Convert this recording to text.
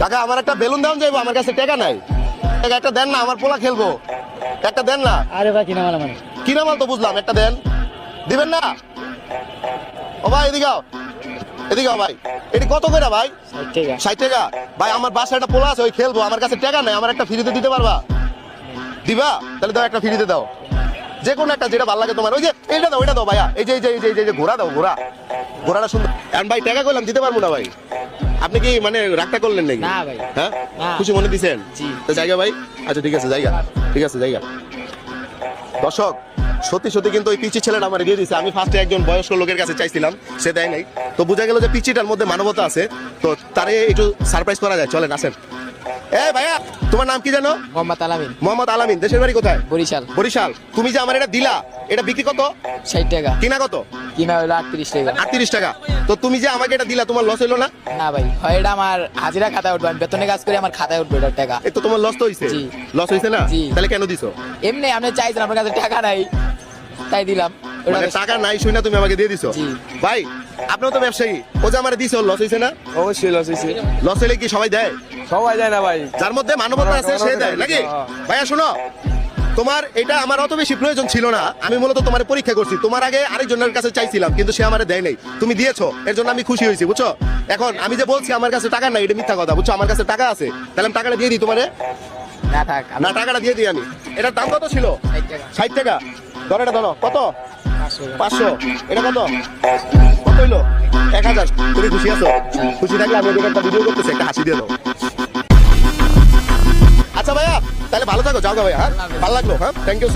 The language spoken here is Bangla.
কাকা আমার একটা বেলুন দাম যাইবো, আমার কাছে টাকা নাই। একটা দেন না, আমার পোলা খেলবো, একটা দেন না। আরে ভাই কিনা মাল মানে কিনা মাল তো বুঝলাম, একটা দেন। দিবেন না? ও ভাই এদিকে আও, এদিকে আও ভাই। এটি কত করে ভাই? 60 টাকা। 60 টাকা। ভাই আমার বাসায় একটা পোলা আছে, ওই খেলবো, আমার কাছে টাকা নাই, আমার একটা ফ্রিতে দিতে পারবা? দিবা? তাহলে দাও, একটা ফ্রিতে দাও, যে কোনো একটা, যেটা ভালো লাগে তোমার। ওই যে এইটা দাও, ওইটা দাও ভাইয়া। এই যে এই যে এই যে এই যে ঘোড়া দাও, ঘোড়া, ঘোড়াটা সুন্দর। এখন ভাই টাকা কইলাম, দিতে পারবো না ভাই। আপনি কি মানে রাগটা করলেন নাকি? না ভাই। হ্যাঁ, না। খুশি মনে দিছেন? জি। তো জায়গা ভাই, আচ্ছা ঠিক আছে, জায়গা ঠিক আছে, জায়গা। দর্শক, সত্যি সত্যি কিন্তু ওই পিচি ছেলেটা আমার দিয়ে দিছে। আমি ফার্স্টে একজন বয়স্ক লোকের কাছে চাইছিলাম, সে দেয় নাই। তো বোঝা গেল যে পিচিটার মধ্যে মানবতা আছে, তো তারে একটু সারপ্রাইজ করা যায়। চলেন আসেন। ভাইয়া, তোমার নাম কি জানো? মোহাম্মদ আলামিন। মোহাম্মদ আলামিন। দেশের বাড়ি কোথায়? বরিশাল। বরিশাল। তুমি যে আমার এটা দিলা, এটা বিক্রি কত? 60 টাকা। কিনা কত? কিনা হলো 38 টাকা। 38 টাকা। তো তুমি যে আমাকে এটা দিলা, তোমার লস হইলো না? না ভাই, হয় এটা আমার হাজিরা খাতায় উঠবে, আমি বেতনে কাজ করি, আমার খাতায় উঠবে এটার টাকা। এই তো তোমার লস তো হইছে। জি। লস হইছে না? জি। তাহলে কেন দিছো? এমনি আপনি চাইছেন, আপনার কাছে টাকা নাই তাই দিলাম। মানে টাকা নাই শুনে তুমি আমাকে দিয়ে দিছো? জি। ভাই, আপনিও তো ব্যবসায়ী, ও যে আমারে দিছো, লস হইছে না? অবশ্যই লস হয়েছে। লস হইলে কি সবাই দেয়? সবাই যায় না ভাই। যার মধ্যে মানবতা আছে সে দেয় নাকি? ভাইয়া শোনো, তোমার এটা আমার অত বেশি প্রয়োজন ছিল না। আমি মূলত তোমার পরীক্ষা করছি। তোমার আগে আরেকজনের কাছে চাইছিলাম, কিন্তু সে আমারে দেয় নাই। তুমি দিয়েছো, এর জন্য আমি খুশি হয়েছি, বুঝছো? এখন আমি যে বলছি আমার কাছে টাকা নাই, এটা মিথ্যা কথা, বুঝছো? আমার কাছে টাকা আছে, তাহলে আমি টাকাটা দিয়ে দিই তোমারে। না থাক। না, টাকাটা দিয়ে দিই আমি। এটার দাম কত ছিল? 60 টাকা। 60 টাকা। ধরো, এটা ধরো। কত? 500 টাকা। 500। এটা কত? কত হইলো? 1000। তুমি খুশি আছো? খুশি থাকলে আমি ওদের একটা ভিডিও করতেছি, একটা হাসি দিয়ে দাও। আচ্ছা ভাইয়া, তাহলে ভালো থাকো, যাও গা ভাইয়া। হ্যাঁ, ভালো লাগলো। হ্যাঁ, থ্যাংক ইউ।